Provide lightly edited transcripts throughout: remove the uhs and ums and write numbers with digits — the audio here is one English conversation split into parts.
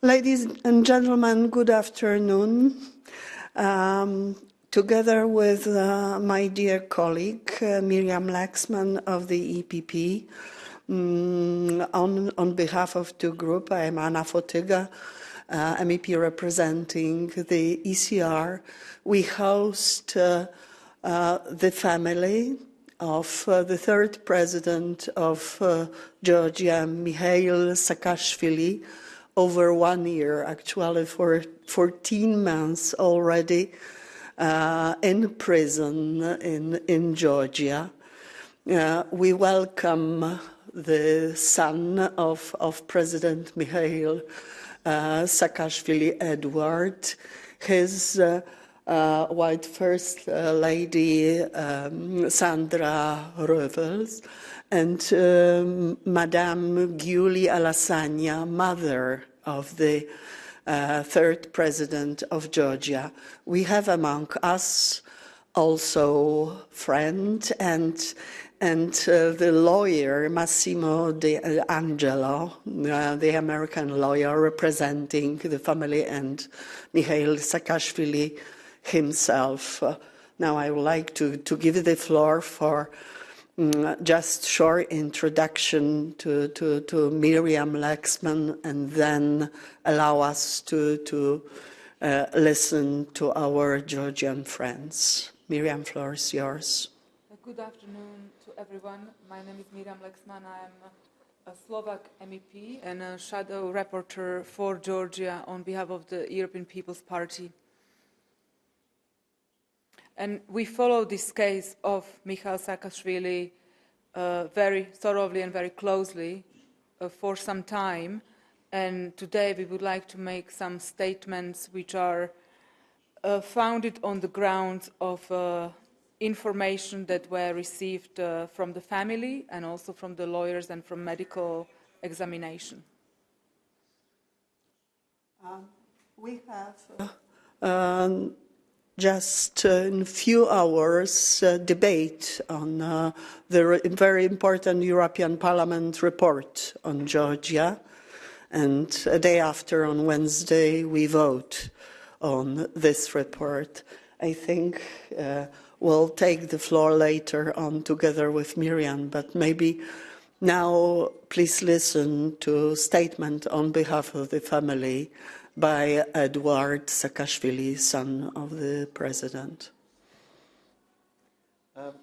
Ladies and gentlemen, good afternoon. Together with my dear colleague, Miriam Lexmann of the EPP, on behalf of the group, I am Anna Fothiga, MEP representing the ECR. We host the family of the third president of Georgia, Mikheil Saakashvili, over 1 year, actually for 14 months already, in prison in Georgia. We welcome the son of President Mikheil Saakashvili, Eduard, his white First Lady Sandra Rulofs, and Madame Giuli Alasania, mother of the third president of Georgia. We have among us also friend and the lawyer Massimo d'Anджело, the American lawyer representing the family, and Mikheil Saakashvili himself. Now I would like to give the floor for just short introduction to Miriam Lexmann, and then allow us to listen to our Georgian friends. Miriam, floor is yours. Good afternoon to everyone. My name is Miriam Lexmann. I am a Slovak MEP and a shadow rapporteur for Georgia on behalf of the European People's Party. And we follow this case of Mikheil Saakashvili very thoroughly and very closely for some time. And today we would like to make some statements which are founded on the grounds of information that were received from the family and also from the lawyers and from medical examination. We have just in a few hours debate on the very important European Parliament report on Georgia, and a day after, on Wednesday, we vote on this report. I think we'll take the floor later on together with Miriam, but maybe now please listen to a statement on behalf of the family by Eduard Saakashvili, son of the president.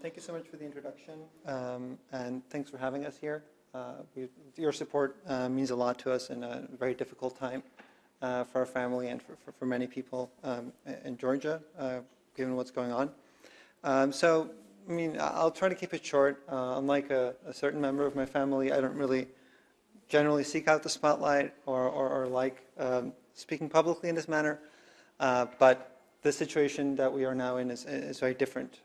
Thank you so much for the introduction, and thanks for having us here. Your support means a lot to us in a very difficult time for our family and for many people in Georgia, given what's going on. I'll try to keep it short. Unlike a certain member of my family, I don't really generally seek out the spotlight or like speaking publicly in this manner, but the situation that we are now in is very different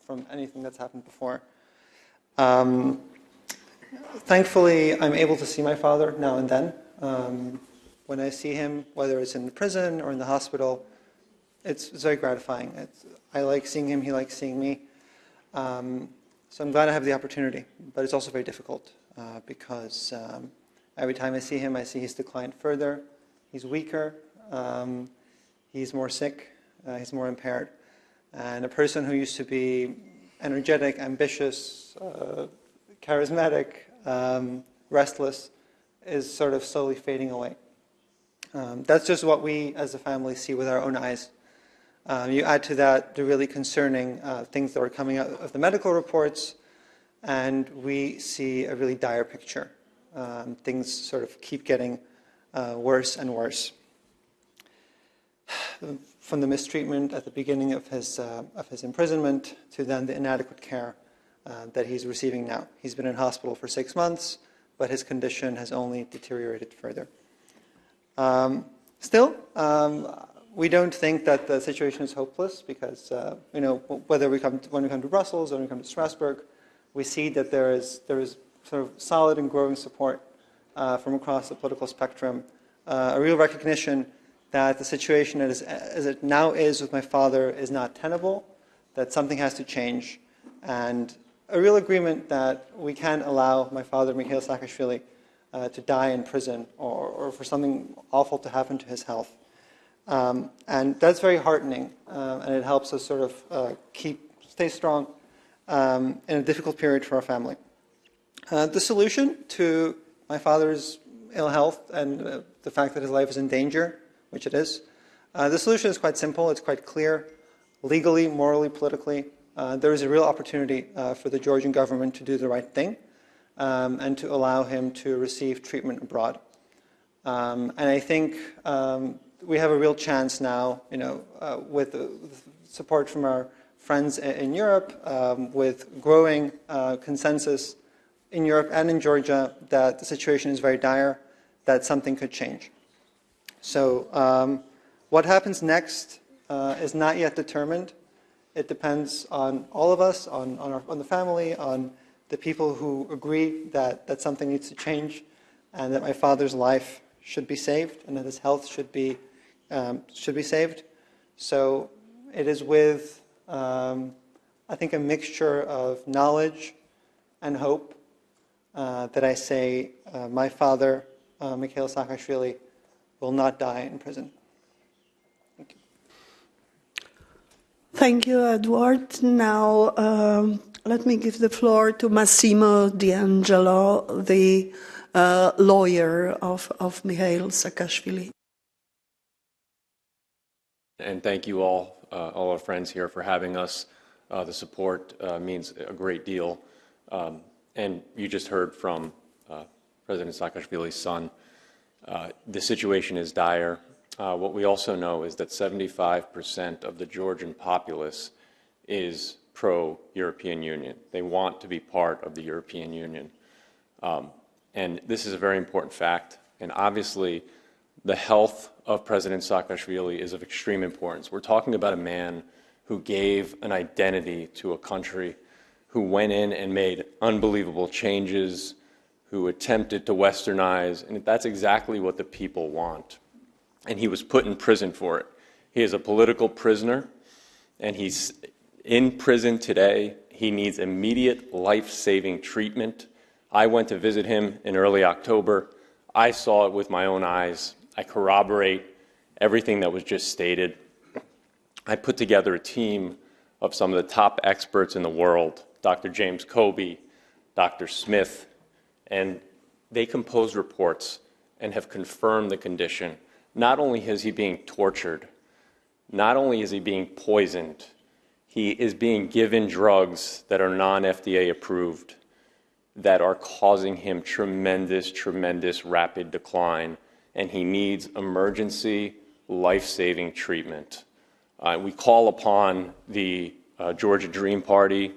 from anything that's happened before. Thankfully, I'm able to see my father now and then. When I see him, whether it's in the prison or in the hospital, it's very gratifying. I like seeing him, he likes seeing me. So I'm glad I have the opportunity, but it's also very difficult because every time I see him, I see he's declined further. He's weaker, he's more sick, he's more impaired. And a person who used to be energetic, ambitious, charismatic, restless, is sort of slowly fading away. That's just what we as a family see with our own eyes. You add to that the really concerning things that are coming out of the medical reports, and we see a really dire picture. Things sort of keep getting worse and worse. From the mistreatment at the beginning of his imprisonment to then the inadequate care that he's receiving now. He's been in hospital for 6 months, but his condition has only deteriorated further. Still, we don't think that the situation is hopeless because, when we come to Brussels or when we come to Strasbourg, we see that there is sort of solid and growing support from across the political spectrum, a real recognition that the situation as it now is with my father is not tenable, that something has to change, and a real agreement that we can allow my father, Mikheil Saakashvili, to die in prison or for something awful to happen to his health. And that's very heartening, and it helps us sort of stay strong in a difficult period for our family. The solution to my father's ill health and the fact that his life is in danger, which it is, the solution is quite simple. It's quite clear. Legally, morally, politically, there is a real opportunity for the Georgian government to do the right thing and to allow him to receive treatment abroad. And I think we have a real chance now, with the support from our friends in Europe, with growing consensus in Europe and in Georgia that the situation is very dire, that something could change. So what happens next is not yet determined. It depends on all of us, on the family, on the people who agree that something needs to change and that my father's life should be saved and that his health should be saved. So it is with, I think, a mixture of knowledge and hope that I say my father, Mikheil Saakashvili, will not die in prison. Thank you. Thank you, Eduard. Now, let me give the floor to Massimo d'Angelo, the lawyer of Mikheil Saakashvili. And thank you all our friends here for having us. The support means a great deal. And you just heard from President Saakashvili's son. The situation is dire. What we also know is that 75% of the Georgian populace is pro-European Union. They want to be part of the European Union. And this is a very important fact. And obviously, the health of President Saakashvili is of extreme importance. We're talking about a man who gave an identity to a country, who went in and made unbelievable changes, who attempted to westernize, and that's exactly what the people want. And he was put in prison for it. He is a political prisoner, and he's in prison today. He needs immediate life-saving treatment. I went to visit him in early October. I saw it with my own eyes. I corroborate everything that was just stated. I put together a team of some of the top experts in the world, Dr. James Kobe, Dr. Smith, and they composed reports and have confirmed the condition. Not only is he being tortured, not only is he being poisoned, he is being given drugs that are non-FDA approved that are causing him tremendous, tremendous rapid decline, and he needs emergency, life-saving treatment. We call upon the Georgia Dream Party,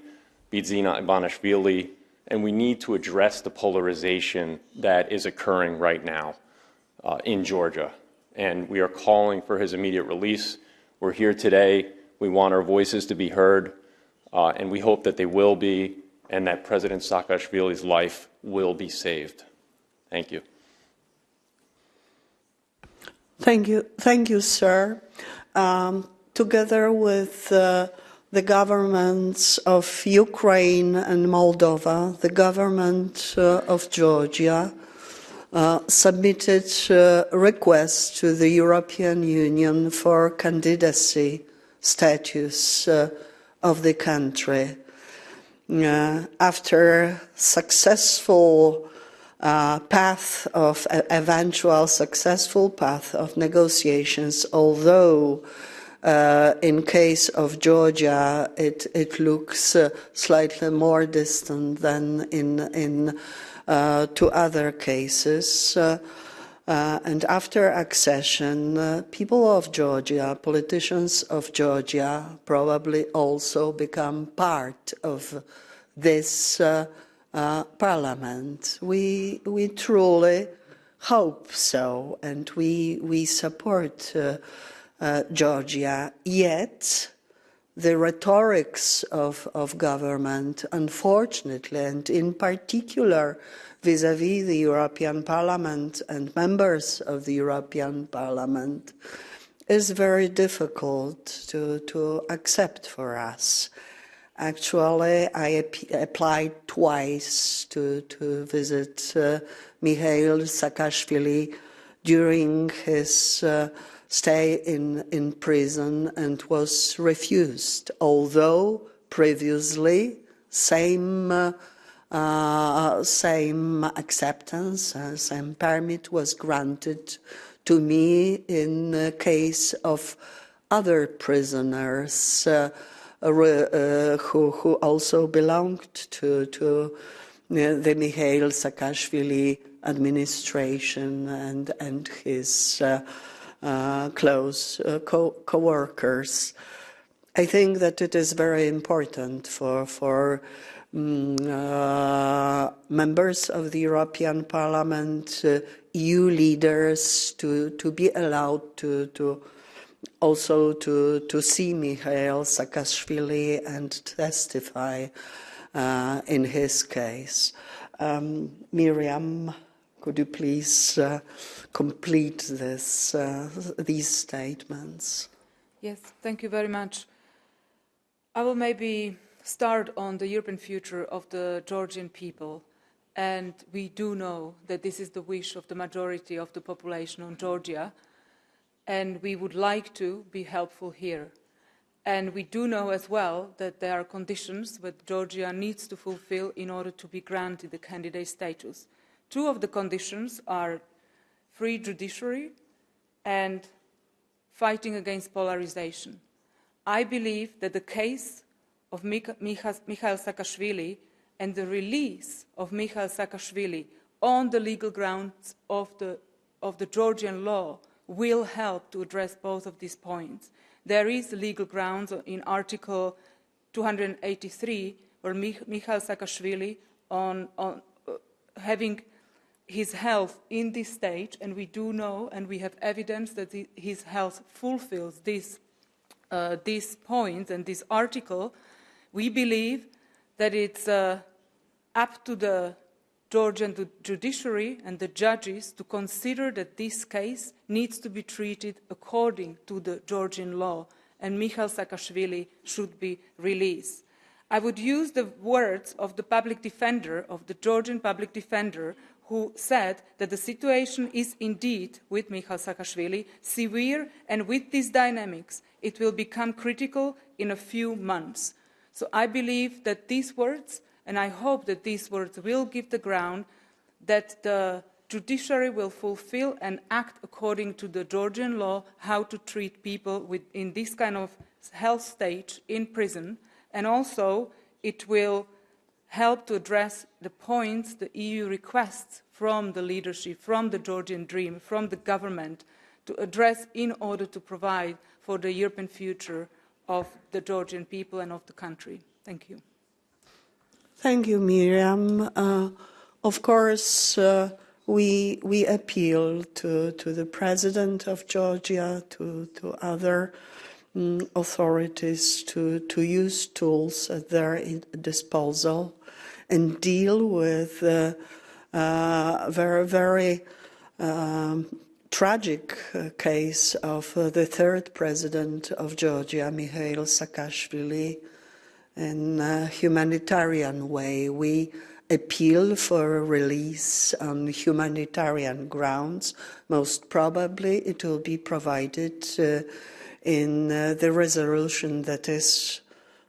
Bidzina Ivanishvili, and we need to address the polarization that is occurring right now in Georgia. And we are calling for his immediate release. We're here today. We want our voices to be heard, and we hope that they will be, and that President Saakashvili's life will be saved. Thank you. Thank you, sir. Together with the governments of Ukraine and Moldova, the government of Georgia submitted requests to the European Union for candidacy status of the country. After successful eventual successful path of negotiations, although in case of Georgia it looks slightly more distant than in two other cases. And after accession, people of Georgia, politicians of Georgia, probably also become part of this parliament. We truly hope so, and we support Georgia. Yet the rhetorics of government, unfortunately, and in particular vis-à-vis the European Parliament and members of the European Parliament, is very difficult to accept for us. Actually, I applied twice to visit Mikheil Saakashvili during his stay in prison and was refused, although previously same acceptance, same permit was granted to me in the case of other prisoners who also belonged to the Mikheil Saakashvili administration and his close co-workers. I think that it is very important for members of the European Parliament, EU leaders to be allowed to also to see Mikheil Saakashvili and testify in his case. Miriam, could you please complete these statements? Yes, thank you very much. I will maybe start on the European future of the Georgian people. And we do know that this is the wish of the majority of the population of Georgia. And we would like to be helpful here. And we do know as well that there are conditions that Georgia needs to fulfill in order to be granted the candidate status. Two of the conditions are free judiciary and fighting against polarization. I believe that the case of Mikheil Saakashvili and the release of Mikheil Saakashvili on the legal grounds of the Georgian law will help to address both of these points. There is legal grounds in Article 283 where Mikheil Saakashvili on having his health in this stage, and we do know and we have evidence that his health fulfills this point and this article. We believe that it's up to the Georgian judiciary and the judges to consider that this case needs to be treated according to the Georgian law, and Mikheil Saakashvili should be released. I would use the words of the public defender, of the Georgian public defender, who said that the situation is indeed, with Mikheil Saakashvili, severe, and with these dynamics, it will become critical in a few months. So I believe that these words, and I hope that these words will give the ground that the judiciary will fulfill and act according to the Georgian law, how to treat people in this kind of health stage in prison, and also it will help to address the points the EU requests from the leadership, from the Georgian dream, from the government, to address in order to provide for the European future of the Georgian people and of the country. Thank you. Thank you, Miriam. Of course, we appeal to the President of Georgia, to other authorities to use tools at their disposal and deal with very, very tragic case of the third president of Georgia, Mikheil Saakashvili, in a humanitarian way. We appeal for a release on humanitarian grounds. Most probably it will be provided in the resolution that is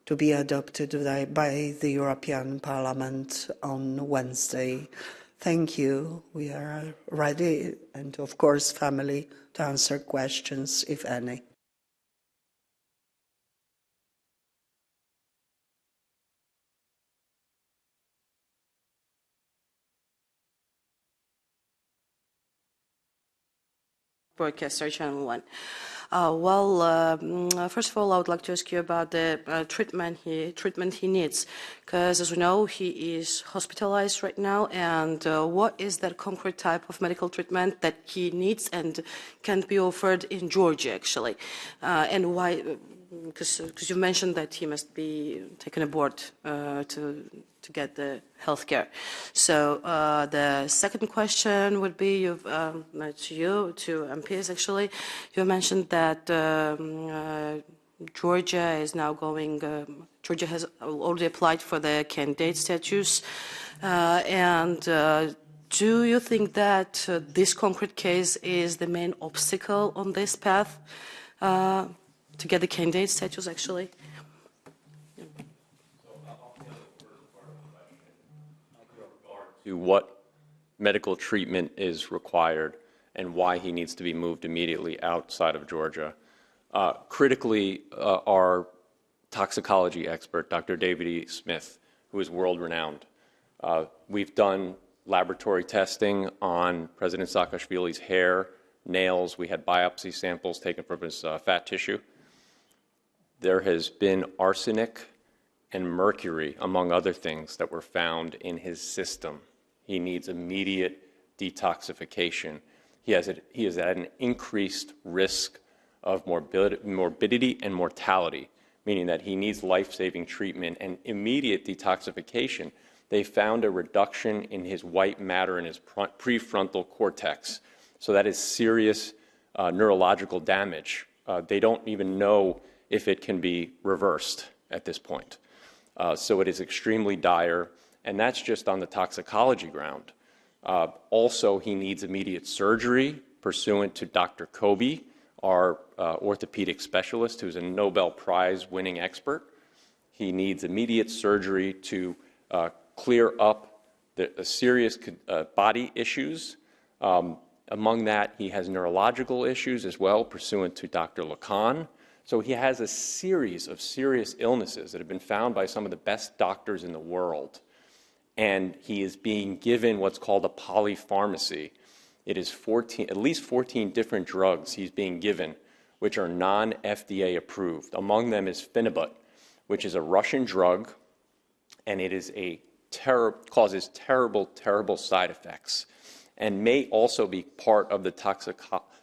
to be adopted by the European Parliament on Wednesday. Thank you. We are ready, and of course, family, to answer questions, if any. Broadcaster Channel 1. First of all, I would like to ask you about the treatment he needs, because as we know, he is hospitalized right now, and what is that concrete type of medical treatment that he needs and can be offered in Georgia, actually, and why? Because you mentioned that he must be taken aboard to get the health care. So the second question would be to MPs actually. You mentioned that Georgia is now going, Georgia has already applied for the candidate status. Do you think that this concrete case is the main obstacle on this path to get the candidate status, actually? To what medical treatment is required and why he needs to be moved immediately outside of Georgia. Critically, our toxicology expert, Dr. David E. Smith, who is world-renowned, we've done laboratory testing on President Saakashvili's hair, nails. We had biopsy samples taken from his fat tissue. There has been arsenic and mercury, among other things, that were found in his system. He needs immediate detoxification. He is at an increased risk of morbidity and mortality, meaning that he needs life-saving treatment and immediate detoxification. They found a reduction in his white matter in his prefrontal cortex. So that is serious neurological damage. They don't even know if it can be reversed at this point. So it is extremely dire. And that's just on the toxicology ground. Also, he needs immediate surgery pursuant to Dr. Kobe, our orthopedic specialist, who's a Nobel Prize-winning expert. He needs immediate surgery to clear up the serious body issues. Among that, he has neurological issues as well, pursuant to Dr. Lexmann. So he has a series of serious illnesses that have been found by some of the best doctors in the world. And he is being given what's called a polypharmacy. It is at least 14 different drugs he's being given, which are non-FDA approved. Among them is Finibut, which is a Russian drug, and it is causes terrible, terrible side effects, and may also be part of the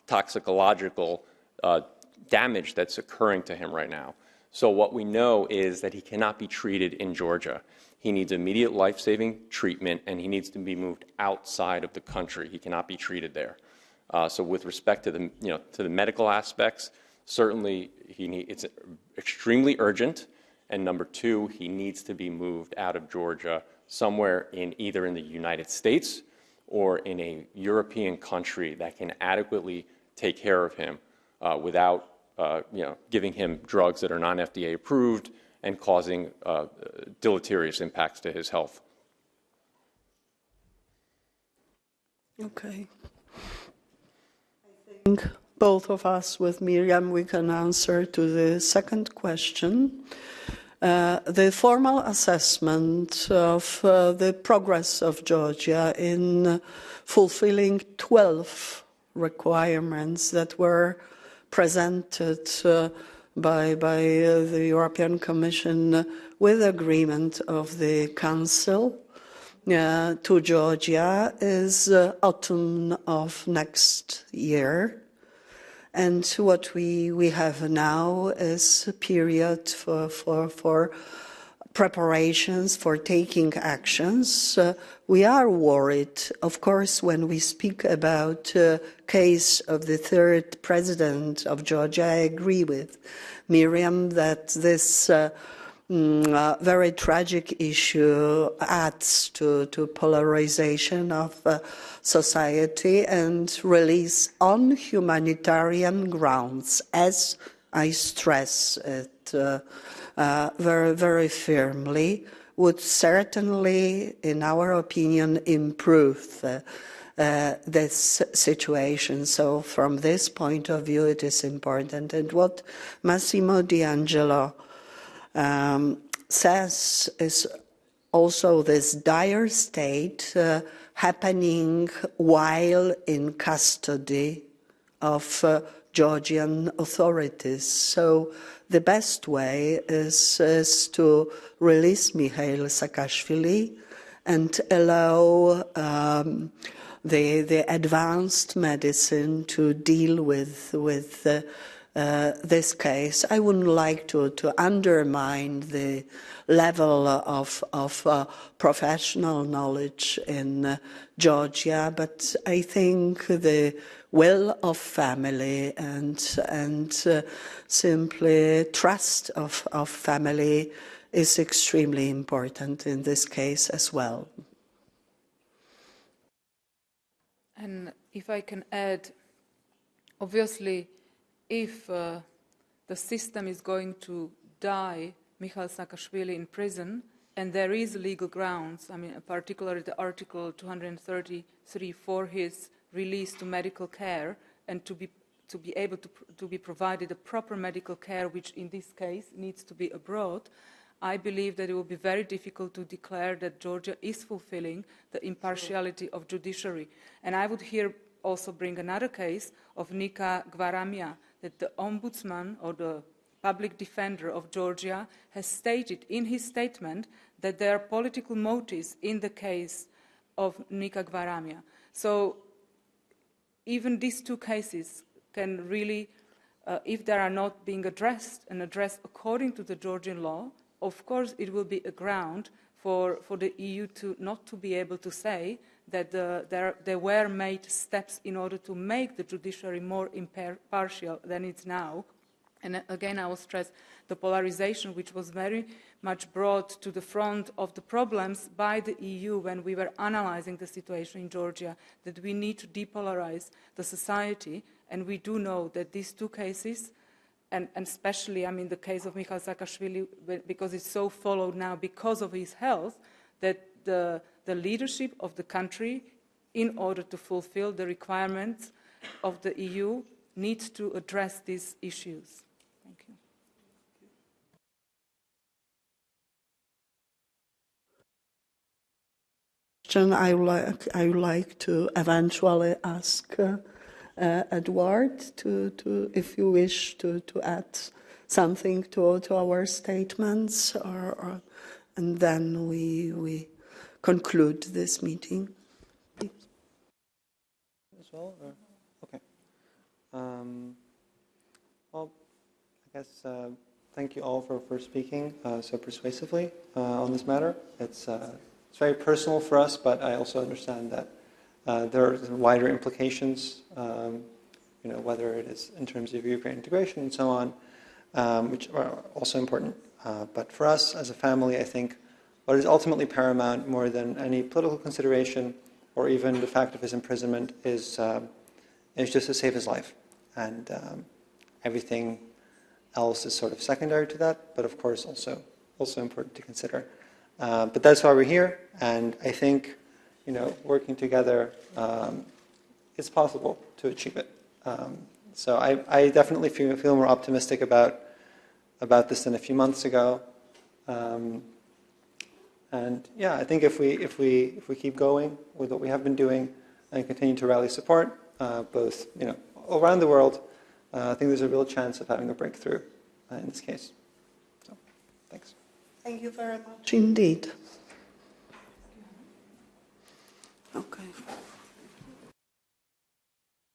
toxicological damage that's occurring to him right now. So what we know is that he cannot be treated in Georgia. He needs immediate life-saving treatment, and he needs to be moved outside of the country. He cannot be treated there. So with respect to the medical aspects, certainly it's extremely urgent. And number two, he needs to be moved out of Georgia somewhere either in the United States or in a European country that can adequately take care of him without giving him drugs that are non-FDA approved and causing deleterious impacts to his health. Okay. I think both of us with Miriam, we can answer to the second question. The formal assessment of the progress of Georgia in fulfilling 12 requirements that were presented by the European Commission with agreement of the Council to Georgia is autumn of next year. And what we have now is a period for preparations, for taking actions. We are worried, of course, when we speak about case of the third president of Georgia. I agree with Miriam that this very tragic issue adds to polarization of society and release on humanitarian grounds, as I stress it very, very firmly, would certainly, in our opinion, improve this situation. So from this point of view, it is important. And what Massimo d'Angelo says is also this dire state happening while in custody of Georgian authorities. So the best way is to release Mikhail Saakashvili and allow the advanced medicine to deal with this case. I wouldn't like to undermine the level of professional knowledge in Georgia, but I think the will of family and simply trust of family is extremely important in this case as well. And if I can add, obviously, if the system is going to die Mikhail Saakashvili in prison, and there is legal grounds, I mean, particularly the Article 233 for his release to medical care and to be able to be provided a proper medical care, which in this case needs to be abroad, I believe that it will be very difficult to declare that Georgia is fulfilling the impartiality of judiciary. And I would here also bring another case of Nika Gvaramia, that the ombudsman or the public defender of Georgia has stated in his statement that there are political motives in the case of Nika Gvaramia. So even these two cases can really, if they are not being addressed and addressed according to the Georgian law, of course it will be a ground for the EU not to be able to say that there were made steps in order to make the judiciary more impartial than it's now. And again, I will stress the polarization which was very much brought to the front of the problems by the EU when we were analyzing the situation in Georgia, that we need to depolarize the society. And we do know that these two cases, and especially, I mean, the case of Mikhail Saakashvili, because it's so followed now because of his health, that the leadership of the country, in order to fulfill the requirements of the EU, needs to address these issues. Thank you. I would like to eventually ask Eduard if you wish to add something to our statements, and then we conclude this meeting. As well, or? Okay. Well, I guess thank you all for speaking so persuasively on this matter. It's very personal for us, but I also understand that there are wider implications, whether it is in terms of European integration and so on, which are also important. But for us as a family, I think what is ultimately paramount, more than any political consideration or even the fact of his imprisonment, is just to save his life. And everything else is sort of secondary to that, but of course also important to consider. But that's why we're here, and I think, working together, it's possible to achieve it. So I definitely feel more optimistic about this than a few months ago. And yeah, I think if we keep going with what we have been doing and continue to rally support, both around the world, I think there's a real chance of having a breakthrough in this case. So, thanks. Thank you very much indeed.